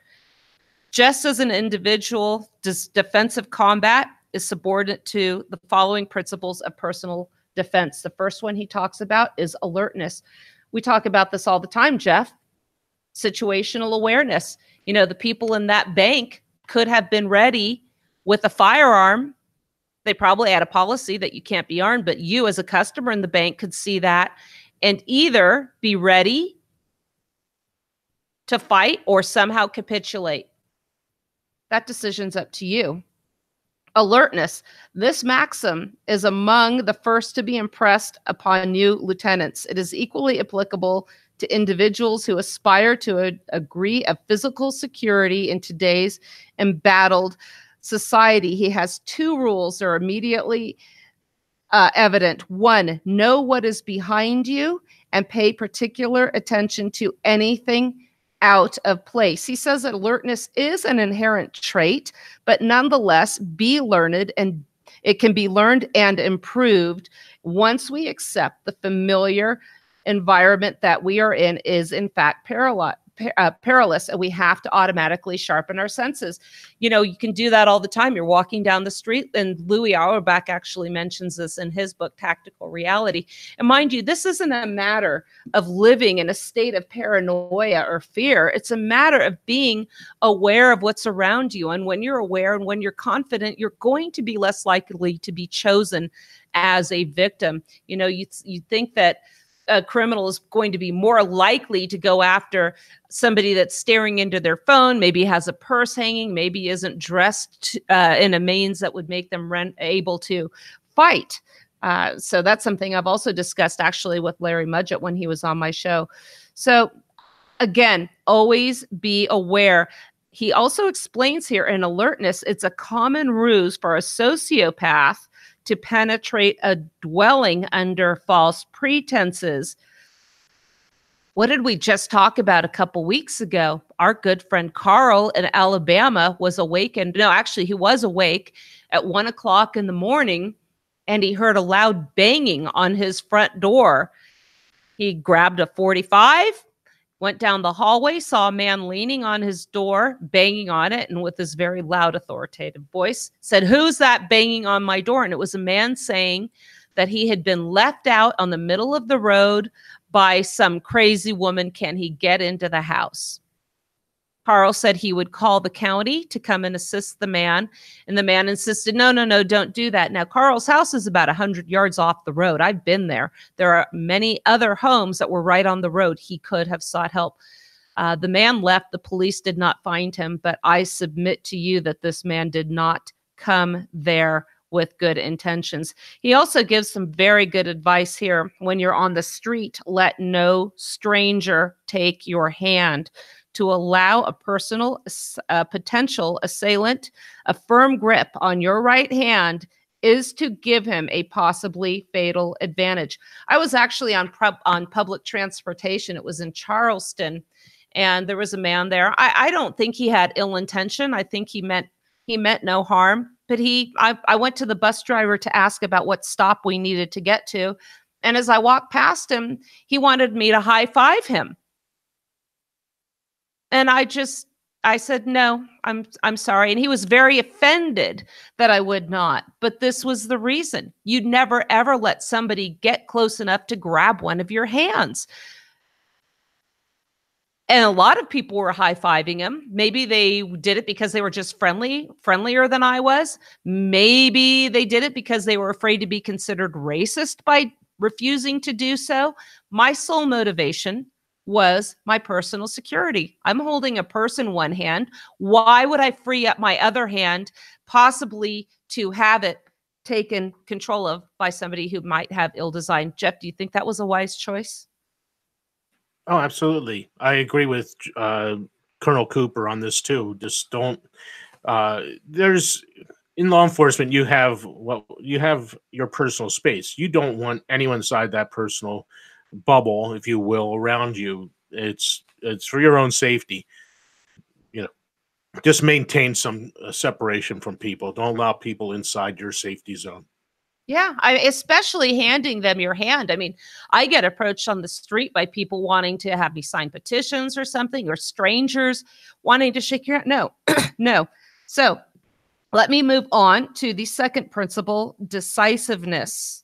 B: Just as an individual, defensive combat is subordinate to the following principles of personal defense. The first one he talks about is alertness. We talk about this all the time, Jeff. Situational awareness. You know, the people in that bank could have been ready with a firearm. They probably had a policy that you can't be armed, but you as a customer in the bank could see that and either be ready to fight or somehow capitulate. That decision's up to you. Alertness. This maxim is among the first to be impressed upon new lieutenants. It is equally applicable to individuals who aspire to a degree of physical security in today's embattled society. He has two rules that are immediately evident. One, know what is behind you and pay particular attention to anything out of place. He says that alertness is an inherent trait, but nonetheless be learned, and it can be learned and improved once we accept the familiar environment that we are in is in fact perilous, and we have to automatically sharpen our senses. You know, you can do that all the time. You're walking down the street, and Louis Auerbach actually mentions this in his book, Tactical Reality. And mind you, this isn't a matter of living in a state of paranoia or fear. It's a matter of being aware of what's around you. And when you're aware and when you're confident, you're going to be less likely to be chosen as a victim. You know, you think that a criminal is going to be more likely to go after somebody that's staring into their phone, maybe has a purse hanging, maybe isn't dressed in a means that would make them able to fight. So that's something I've also discussed actually with Larry Mudgett when he was on my show. So again, always be aware. He also explains here in alertness, it's a common ruse for a sociopath to penetrate a dwelling under false pretenses. What did we just talk about a couple weeks ago? Our good friend Carl in Alabama was awakened. No, actually, he was awake at 1 o'clock in the morning, and he heard a loud banging on his front door. He grabbed a 45, went down the hallway, saw a man leaning on his door, banging on it, and with his very loud, authoritative voice, said, "Who's that banging on my door?" And it was a man saying that he had been left out on the middle of the road by some crazy woman. Can he get into the house? Carl said he would call the county to come and assist the man. And the man insisted, no, don't do that. Now, Carl's house is about 100 yards off the road. I've been there. There are many other homes that were right on the road. He could have sought help. The man left. The police did not find him. But I submit to you that this man did not come there with good intentions. He also gives some very good advice here. When you're on the street, let no stranger take your hand. To allow a potential assailant a firm grip on your right hand is to give him a possibly fatal advantage. I was actually on public transportation. It was in Charleston, and there was a man there. I don't think he had ill intention. I think he meant no harm. But I went to the bus driver to ask about what stop we needed to get to, and as I walked past him, he wanted me to high five him. And I said, no, I'm sorry. And he was very offended that I would not. But this was the reason. You'd never, ever let somebody get close enough to grab one of your hands. And a lot of people were high-fiving him. Maybe they did it because they were just friendlier than I was. Maybe they did it because they were afraid to be considered racist by refusing to do so. My sole motivation was my personal security. I'm holding a purse in one hand. Why would I free up my other hand, possibly to have it taken control of by somebody who might have ill design? Jeff, do you think that was a wise choice?
C: Oh, absolutely. I agree with Colonel Cooper on this too. Just don't. There's in law enforcement, you have your personal space. You don't want anyone inside that personal bubble, if you will, around you. It's for your own safety. Just maintain some separation from people. Don't allow people inside your safety zone.
B: Yeah, especially handing them your hand. I mean, I get approached on the street by people wanting to have me sign petitions or something, or strangers wanting to shake your hand. No, no. So let me move on to the second principle, decisiveness.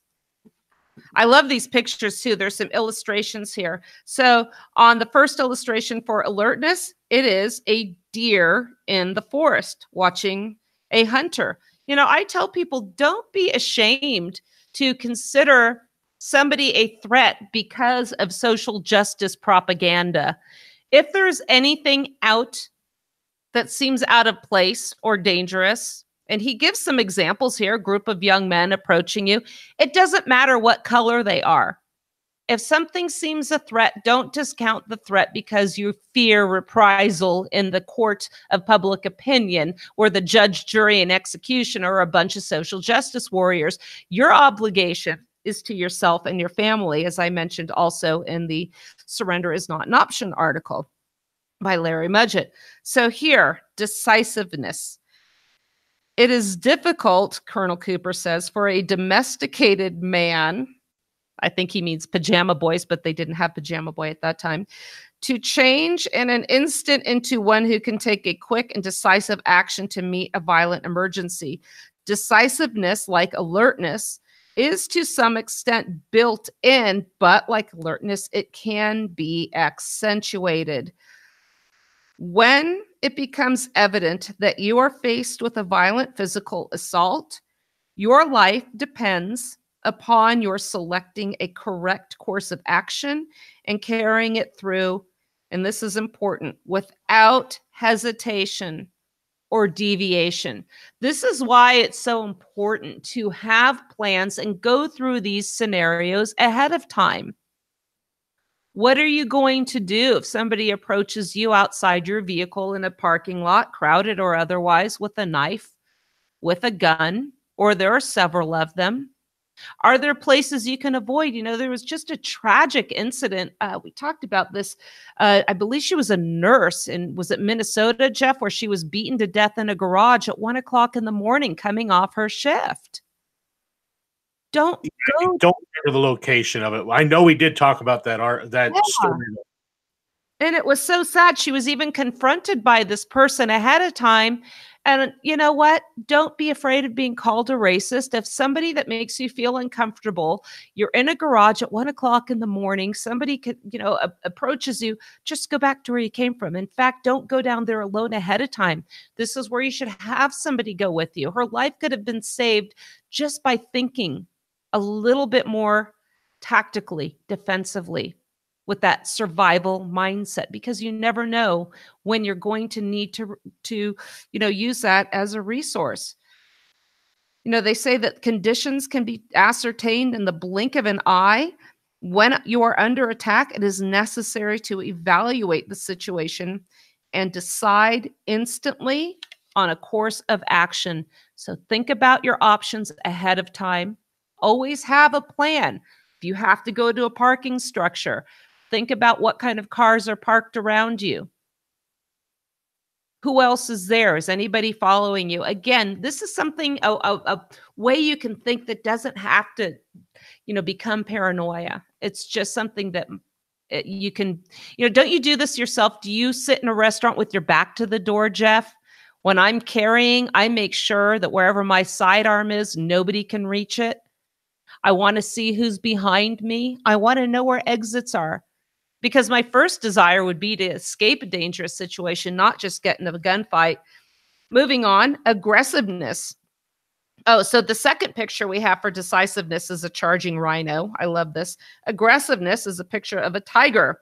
B: I love these pictures too. There's some illustrations here. So on the first illustration for alertness, it is a deer in the forest watching a hunter. I tell people, don't be ashamed to consider somebody a threat because of social justice propaganda. If there's anything out that seems out of place or dangerous, and he gives some examples here, a group of young men approaching you, it doesn't matter what color they are. If something seems a threat, don't discount the threat because you fear reprisal in the court of public opinion, where the judge, jury, and executioner are a bunch of social justice warriors. Your obligation is to yourself and your family, as I mentioned also in the Surrender is Not an Option article by Larry Mudgett. So here, decisiveness. It is difficult, Colonel Cooper says, for a domesticated man, I think he means pajama boys, but they didn't have pajama boy at that time, to change in an instant into one who can take a quick and decisive action to meet a violent emergency. Decisiveness, like alertness, is to some extent built in, but like alertness, it can be accentuated. When it becomes evident that you are faced with a violent physical assault, your life depends upon your selecting a correct course of action and carrying it through, and this is important, without hesitation. or deviation. This is why it's so important to have plans and go through these scenarios ahead of time. What are you going to do if somebody approaches you outside your vehicle in a parking lot, crowded or otherwise, with a knife, with a gun, or there are several of them? Are there places you can avoid? You know, there was just a tragic incident. We talked about this. I believe she was a nurse and was it Minnesota, Jeff, where she was beaten to death in a garage at 1 o'clock in the morning coming off her shift. Don't go.
C: Don't remember the location of it. I know we did talk about that story.
B: And it was so sad. She was even confronted by this person ahead of time. And you know what? Don't be afraid of being called a racist. If somebody that makes you feel uncomfortable, you're in a garage at 1 o'clock in the morning, somebody could, approaches you, just go back to where you came from. In fact, don't go down there alone ahead of time. This is where you should have somebody go with you. Her life could have been saved just by thinking a little bit more tactically, defensively, with that survival mindset, because you never know when you're going to need to use that as a resource. They say that conditions can be ascertained in the blink of an eye. When you are under attack, it is necessary to evaluate the situation and decide instantly on a course of action. So think about your options ahead of time. Always have a plan. If you have to go to a parking structure, think about what kind of cars are parked around you. Who else is there? Is anybody following you? Again, this is something, a way you can think that doesn't have to, become paranoia. It's just something that you can, don't you do this yourself? Do you sit in a restaurant with your back to the door, Jeff? When I'm carrying, I make sure that wherever my sidearm is, nobody can reach it. I want to see who's behind me. I want to know where exits are. Because my first desire would be to escape a dangerous situation, not just get into a gunfight. Moving on, aggressiveness. Oh, so the second picture we have for decisiveness is a charging rhino. I love this. Aggressiveness is a picture of a tiger.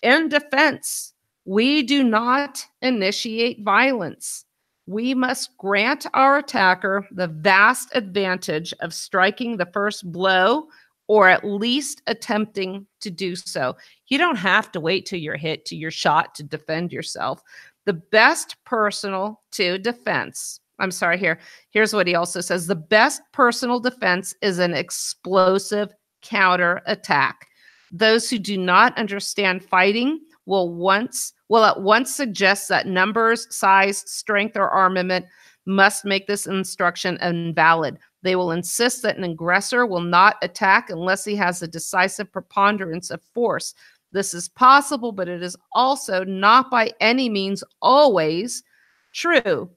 B: In defense, we do not initiate violence. We must grant our attacker the vast advantage of striking the first blow, or at least attempting to do so. You don't have to wait till you're hit, to your shot to defend yourself. The best personal defense. Here's what he also says. The best personal defense is an explosive counterattack. Those who do not understand fighting will at once suggest that numbers, size, strength, or armament must make this instruction invalid. They will insist that an aggressor will not attack unless he has a decisive preponderance of force. This is possible, but it is also not by any means always true.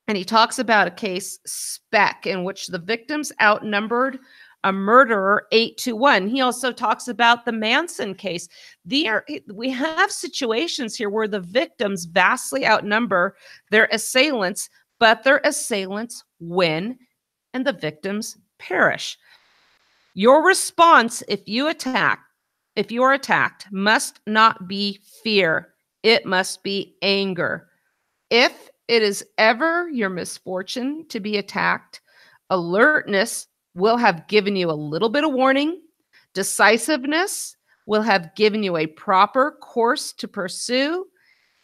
B: And he talks about a case, Speck, in which the victims outnumbered a murderer 8-1. He also talks about the Manson case. We have situations here where the victims vastly outnumber their assailants, but their assailants win and the victims perish. Your response, if you are attacked, must not be fear. It must be anger. If it is ever your misfortune to be attacked, alertness will have given you a little bit of warning. Decisiveness will have given you a proper course to pursue.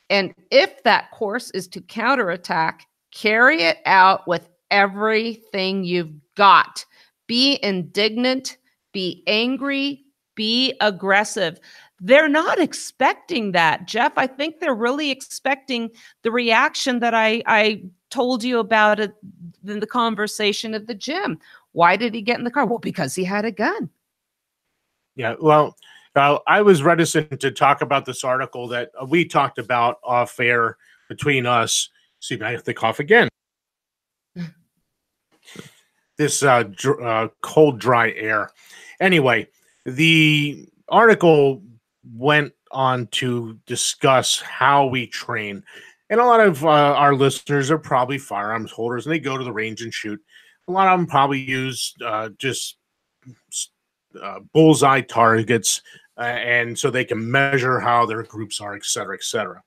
B: And if that course is to counterattack, carry it out with everything you've got. Be indignant, be angry, be aggressive. They're not expecting that, Jeff. I think they're really expecting the reaction that I told you about in the conversation at the gym. Why did he get in the car? Well, because he had a gun.
C: Yeah, well, I was reticent to talk about this article that we talked about off air between us. See, I have to cough again. This cold, dry air. Anyway, the article went on to discuss how we train. And a lot of our listeners are probably firearms holders, and they go to the range and shoot. A lot of them probably use just bullseye targets, and so they can measure how their groups are, et cetera, et cetera.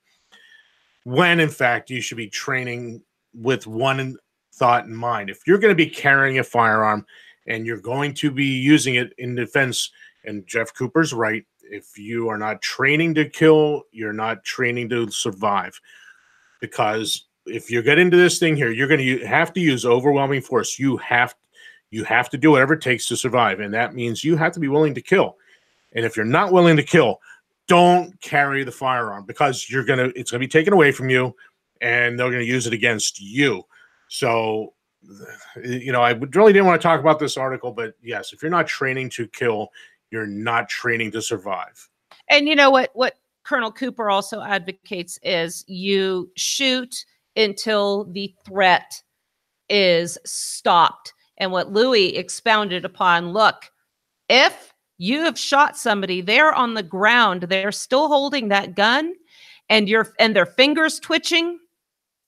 C: when in fact you should be training with one thought in mind. If you're going to be carrying a firearm and you're going to be using it in defense, and Jeff Cooper's right, if you are not training to kill, you're not training to survive. Because if you get into this thing here, you're going to have to use overwhelming force. You have to do whatever it takes to survive, and that means you have to be willing to kill. And if you're not willing to kill, don't carry the firearm, because it's going to be taken away from you, and they're going to use it against you. So, I really didn't want to talk about this article, but yes, if you're not training to kill, you're not training to survive.
B: And you know what Colonel Cooper also advocates is you shoot until the threat is stopped. And what Louis expounded upon, look, if you have shot somebody, they're on the ground, they're still holding that gun, and their fingers twitching,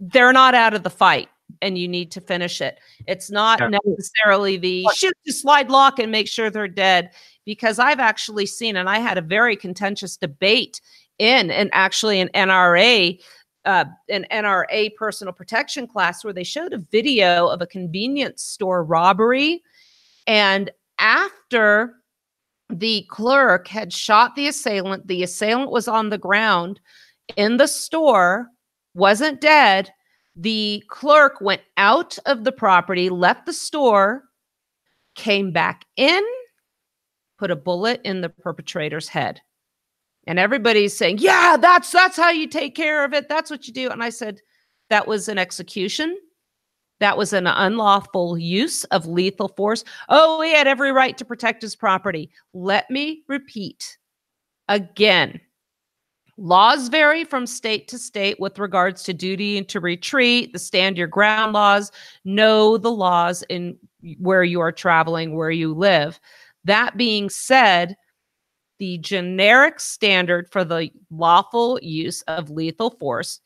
B: they're not out of the fight, and you need to finish it. It's not necessarily the shoot to slide lock and make sure they're dead, because I've actually seen, and I had a very contentious debate in an NRA personal protection class where they showed a video of a convenience store robbery, and after the clerk had shot the assailant was on the ground in the store, wasn't dead. The clerk went out of the property, left the store, came back in, put a bullet in the perpetrator's head. And everybody's saying, yeah, that's how you take care of it. That's what you do. And I said, that was an execution. That was an unlawful use of lethal force. Oh, he had every right to protect his property. Let me repeat again. Laws vary from state to state with regards to duty and to retreat, the stand your ground laws. Know the laws in where you are traveling, where you live. That being said, the generic standard for the lawful use of lethal force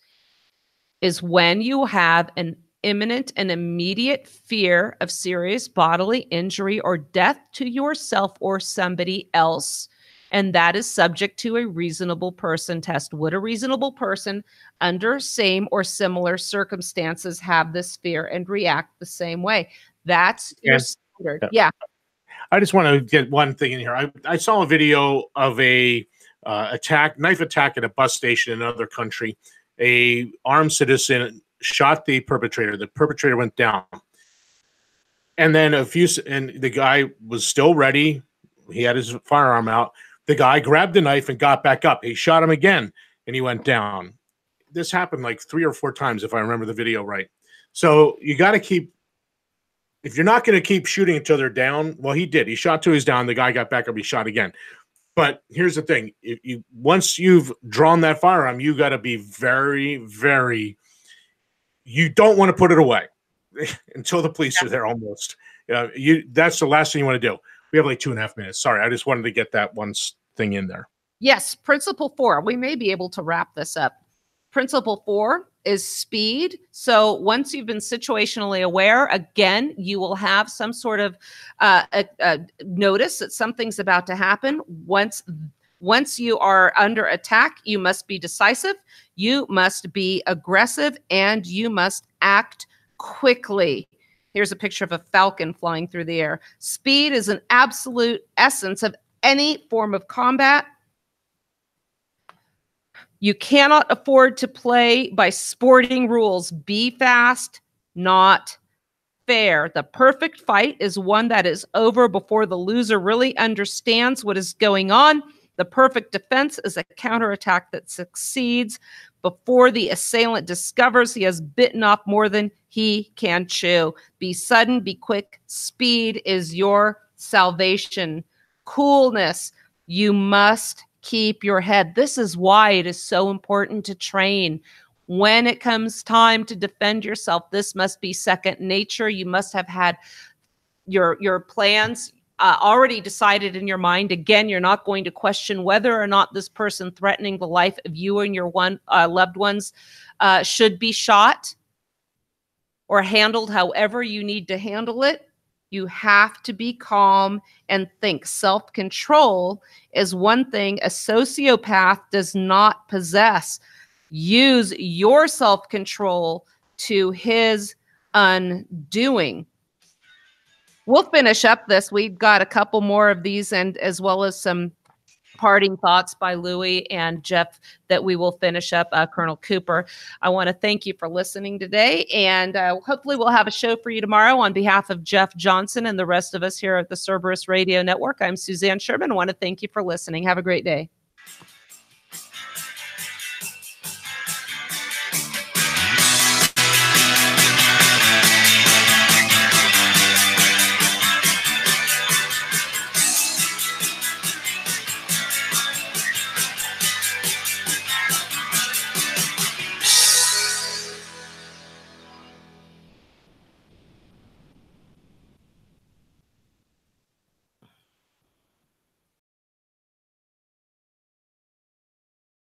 B: is when you have an imminent and immediate fear of serious bodily injury or death to yourself or somebody else, and that is subject to a reasonable person test. Would a reasonable person under same or similar circumstances have this fear and react the same way? That's your standard. Yeah.
C: I just want to get one thing in here. I saw a video of a knife attack at a bus station in another country. A armed citizen shot the perpetrator. The perpetrator went down, and then the guy was still ready. He had his firearm out. The guy grabbed the knife and got back up. He shot him again, and he went down. This happened like 3 or 4 times, if I remember the video right. So you got to keep. If you're not going to keep shooting until they're down, well, he did. He shot till he's down. The guy got back up. He shot again. But here's the thing: once you've drawn that firearm, you got to be very, very. You don't want to put it away until the police are there. Almost. That's the last thing you want to do. We have like 2.5 minutes. Sorry, I just wanted to get that one thing in there.
B: Yes, principle 4. We may be able to wrap this up. Principle 4 is speed. So once you've been situationally aware, again, you will have some sort of notice that something's about to happen. Once you are under attack, you must be decisive, you must be aggressive, and you must act quickly. Here's a picture of a falcon flying through the air. Speed is an absolute essence of any form of combat. You cannot afford to play by sporting rules. Be fast, not fair. The perfect fight is one that is over before the loser really understands what is going on. The perfect defense is a counterattack that succeeds before the assailant discovers he has bitten off more than he can chew. Be sudden, be quick. Speed is your salvation. Coolness. You must keep your head. This is why it is so important to train. When it comes time to defend yourself, this must be second nature. You must have had your plans already decided in your mind. Again, you're not going to question whether or not this person threatening the life of you and your loved ones should be shot or handled however you need to handle it. You have to be calm and think. Self-control is one thing a sociopath does not possess. use your self-control to his undoing. We'll finish up this. We've got a couple more of these, and as well as some parting thoughts by Louis and Jeff that we will finish up. Colonel Cooper, I want to thank you for listening today, and hopefully we'll have a show for you tomorrow. On behalf of Jeff Johnson and the rest of us here at the Cerberus Radio Network, I'm Suzanne Sherman. I want to thank you for listening. Have a great day.